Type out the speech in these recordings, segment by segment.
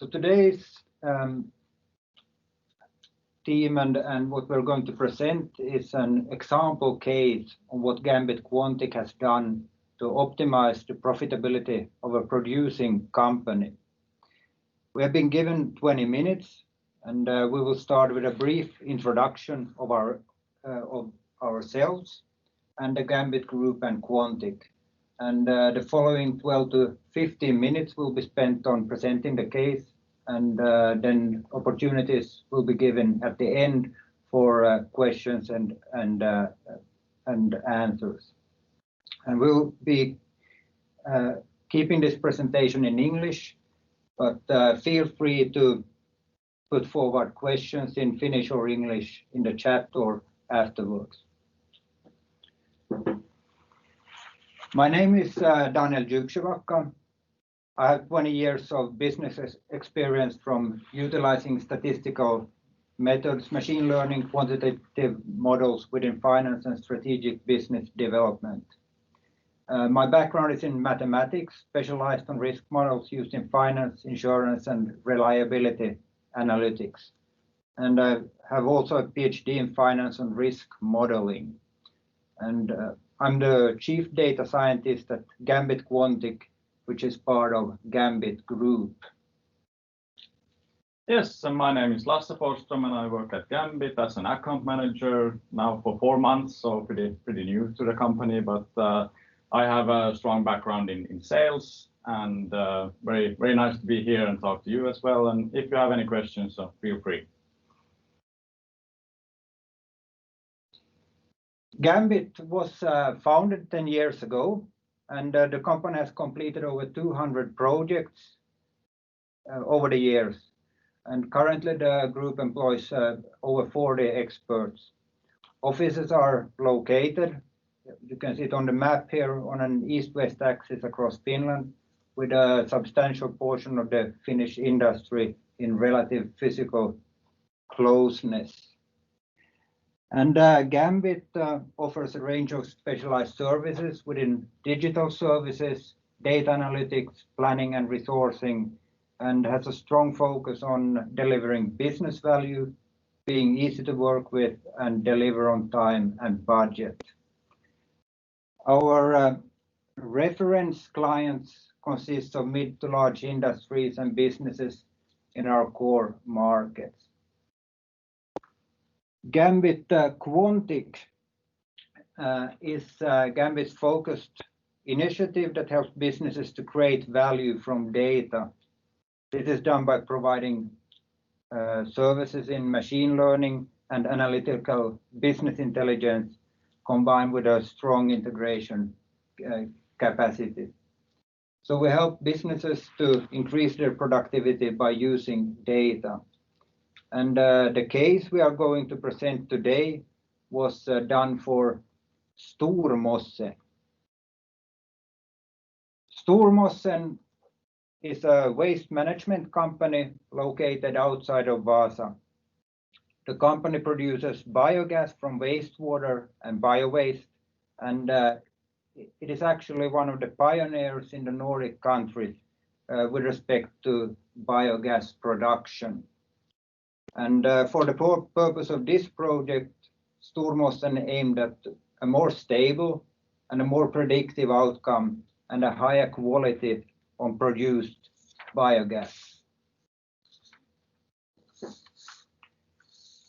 So today's theme and what we're going to present is an example case on what Gambit Quantic has done to optimize the profitability of a producing company. We have been given 20 minutes, and we will start with a brief introduction of ourselves and the Gambit Group and Quantic. And the following 12 to 15 minutes will be spent on presenting the case, and then opportunities will be given at the end for questions and answers. And we'll be keeping this presentation in English, but feel free to put forward questions in Finnish or English in the chat or afterwards. My name is Djupsjöbacka. I have 20 years of business experience from utilizing statistical methods, machine learning, quantitative models within finance and strategic business development. My background is in mathematics, specialized on risk models used in finance, insurance, and reliability analytics. And I have also a PhD in finance and risk modeling. And I'm the chief data scientist at Gambit Quantic, which is part of Gambit Group. Yes, and my name is Lasse Forsström, and I work at Gambit as an account manager now for 4 months, so pretty new to the company, but I have a strong background in sales, and very nice to be here and talk to you as well. And if you have any questions, so feel free. Gambit was founded 10 years ago, and the company has completed over 200 projects over the years. And currently the group employs over 40 experts. Offices are located, you can see it on the map here, on an east-west axis across Finland, with a substantial portion of the Finnish industry in relative physical closeness. And Gambit offers a range of specialized services within digital services, data analytics, planning and resourcing, and has a strong focus on delivering business value, being easy to work with, and deliver on time and budget. Our reference clients consist of mid to large industries and businesses in our core markets. Gambit Quantic is Gambit's focused initiative that helps businesses to create value from data. This is done by providing services in machine learning and analytical business intelligence, combined with a strong integration capacity. So we help businesses to increase their productivity by using data. And the case we are going to present today was done for Stormossen. Stormossen is a waste management company located outside of Vaasa. The company produces biogas from wastewater and biowaste, and it is actually one of the pioneers in the Nordic countries with respect to biogas production. And for the purpose of this project, Stormossen aimed at a more stable and a more predictive outcome and a higher quality on produced biogas.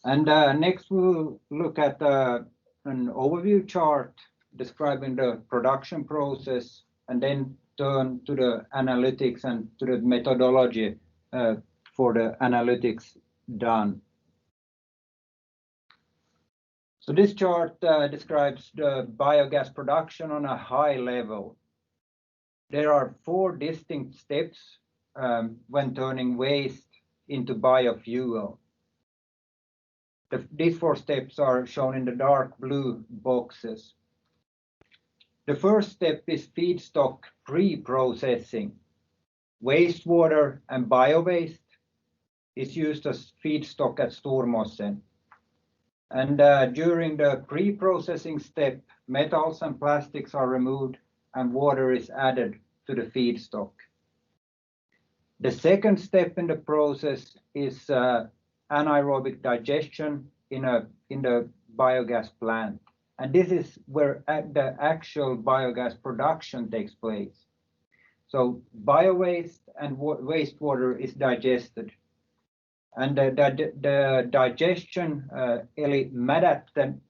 And next we'll look at an overview chart describing the production process, and then turn to the analytics and to the methodology for the analytics done. So this chart describes the biogas production on a high level. There are 4 distinct steps when turning waste into biofuel. These 4 steps are shown in the dark blue boxes. The first step is feedstock pre-processing. Wastewater and biowaste is used as feedstock at Stormossen. And during the pre-processing step, metals and plastics are removed and water is added to the feedstock. The second step in the process is anaerobic digestion in the biogas plant. And this is where the actual biogas production takes place. So bio-waste and wastewater is digested. And the digestion, eli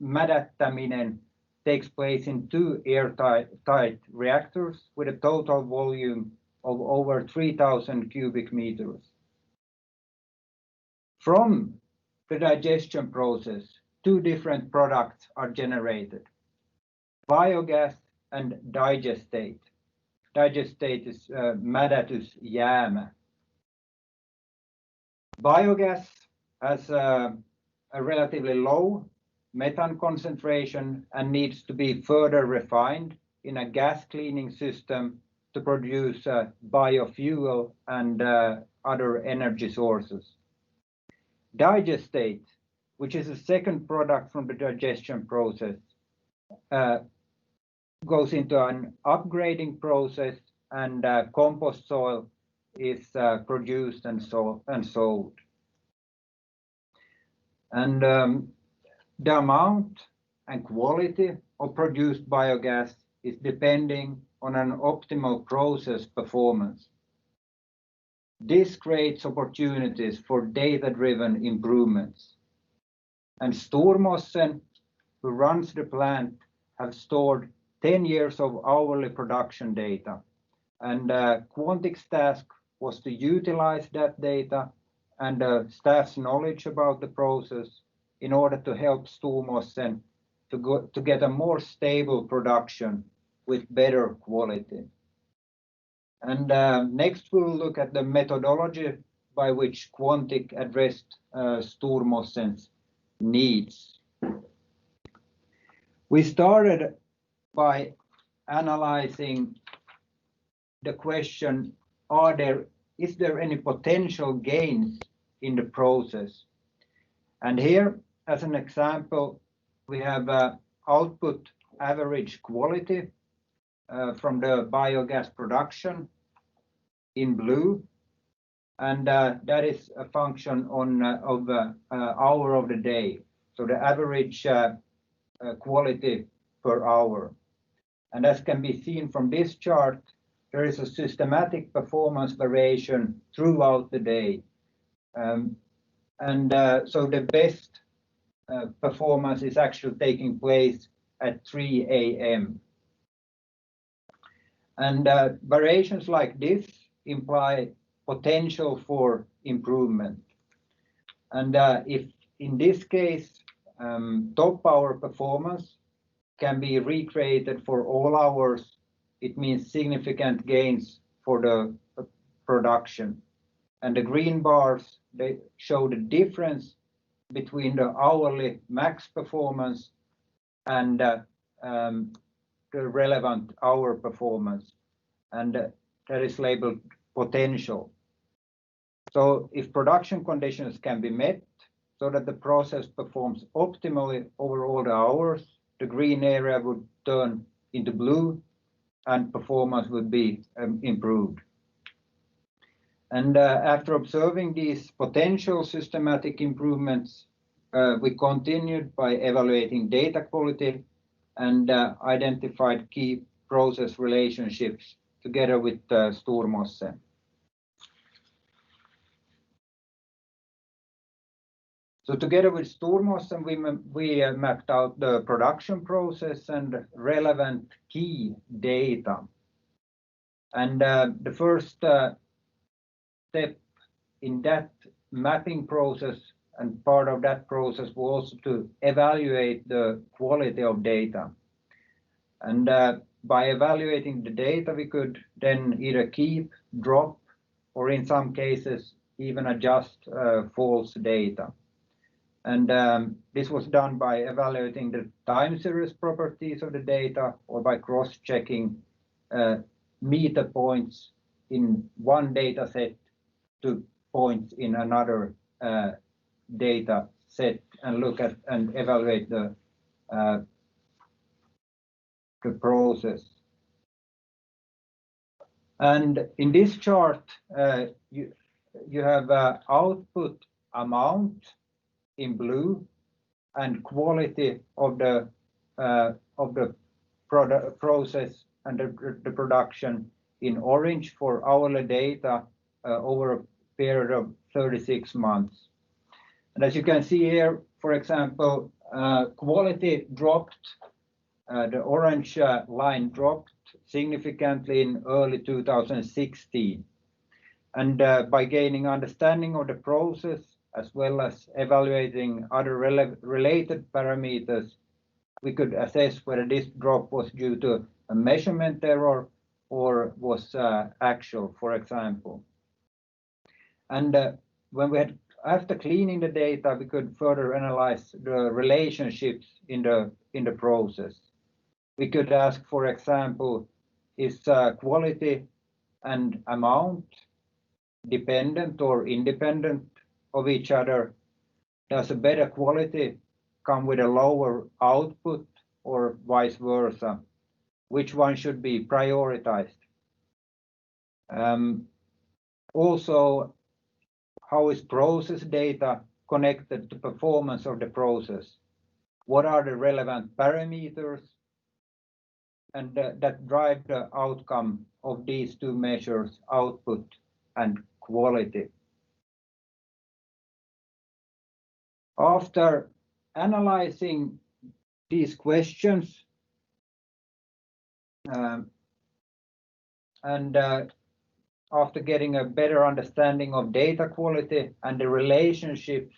mädättäminen, takes place in 2 airtight reactors with a total volume of over 3,000 cubic meters. From the digestion process, 2 different products are generated: biogas and digestate. Digestate is mädätysjäämä. Biogas has a relatively low methane concentration and needs to be further refined in a gas cleaning system to produce biofuel and other energy sources. Digestate, which is a second product from the digestion process, goes into an upgrading process, and compost soil is produced and sold. And the amount and quality of produced biogas is depending on an optimal process performance. This creates opportunities for data-driven improvements. And Stormossen, who runs the plant, have stored 10 years of hourly production data. And Quantic's task was to utilize that data and staff's knowledge about the process in order to help Stormossen to get a more stable production with better quality. And next we'll look at the methodology by which Quantic addressed Stormossen's needs. We started by analyzing the question, is there any potential gains in the process? And here, as an example, we have output average quality from the biogas production in blue, and that is a function of hour of the day, so the average quality per hour. And as can be seen from this chart, there is a systematic performance variation throughout the day. So the best performance is actually taking place at 3 a.m. And variations like this imply potential for improvement. And if in this case top hour performance can be recreated for all hours, it means significant gains for the production. And the green bars, they show the difference between the hourly max performance and the relevant hour performance, and that is labeled potential. So if production conditions can be met so that the process performs optimally over all the hours, the green area would turn into blue and performance would be improved. And after observing these potential systematic improvements, we continued by evaluating data quality and identified key process relationships together with Stormossen. So together with Stormossen, we mapped out the production process and relevant key data. And the first step in that mapping process, and part of that process was also to evaluate the quality of data. And by evaluating the data, we could then either keep, drop, or in some cases even adjust false data. And this was done by evaluating the time series properties of the data, or by cross-checking meter points in one data set to points in another data set, and look at and evaluate the process. And in this chart, you have output amount in blue and quality of the process and the production in orange for hourly data over a period of 36 months. And as you can see here, for example, quality dropped, the orange line dropped significantly in early 2016. And by gaining understanding of the process, as well as evaluating other related parameters, we could assess whether this drop was due to a measurement error or was actual, for example. And after cleaning the data, we could further analyze the relationships in the process. We could ask, for example, is quality and amount dependent or independent of each other? Does a better quality come with a lower output or vice versa? Which one should be prioritized? Also, how is process data connected to performance of the process? What are the relevant parameters and that drive the outcome of these two measures, output and quality? After analyzing these questions and after getting a better understanding of data quality and the relationships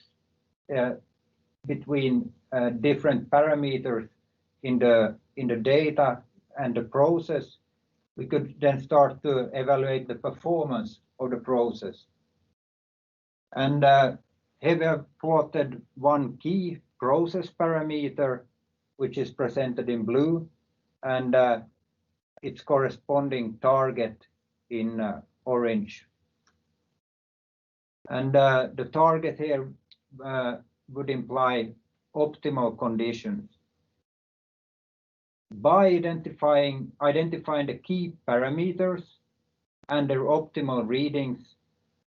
between different parameters in the data and the process, we could then start to evaluate the performance of the process. And here we have plotted one key process parameter, which is presented in blue, and its corresponding target in orange. And the target here would imply optimal conditions. By identifying the key parameters and their optimal readings,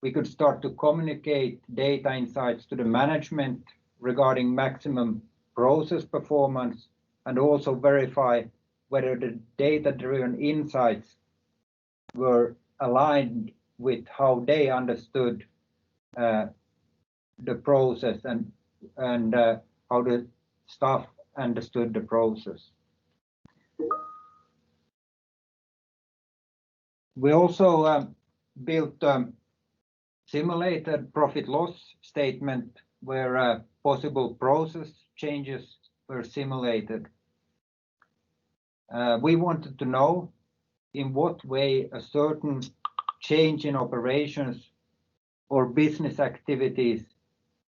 we could start to communicate data insights to the management regarding maximum process performance, and also verify whether the data-driven insights were aligned with how they understood the process and how the staff understood the process. We also built a simulated profit loss statement where possible process changes were simulated. We wanted to know in what way a certain change in operations or business activities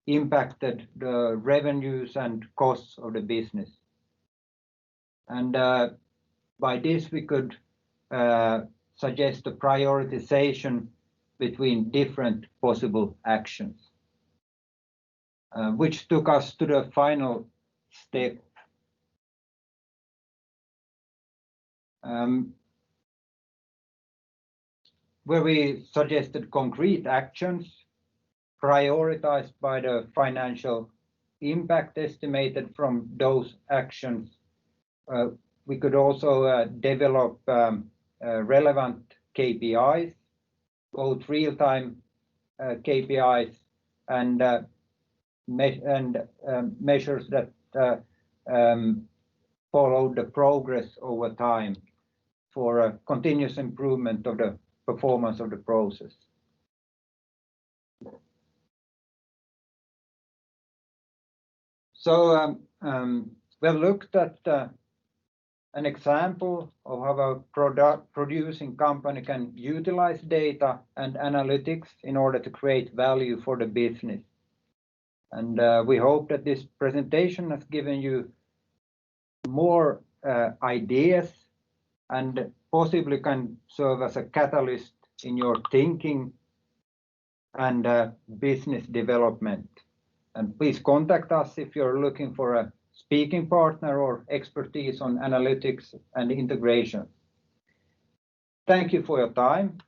impacted the revenues and costs of the business. And by this we could suggest a prioritization between different possible actions, which took us to the final step. Where we suggested concrete actions prioritized by the financial impact estimated from those actions. We could also develop relevant KPIs, both real-time KPIs and measures that follow the progress over time for a continuous improvement of the performance of the process. So we've looked at an example of how a producing company can utilize data and analytics in order to create value for the business. And we hope that this presentation has given you more ideas and possibly can serve as a catalyst in your thinking and business development. And please contact us if you're looking for a speaking partner or expertise on analytics and integration. thank you for your time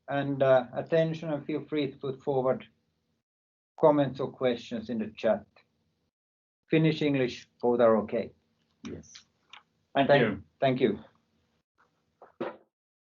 and attention, and feel free to put forward comments or questions in the chat. Finnish, English, both are okay. Yes. Thank you. Thank you.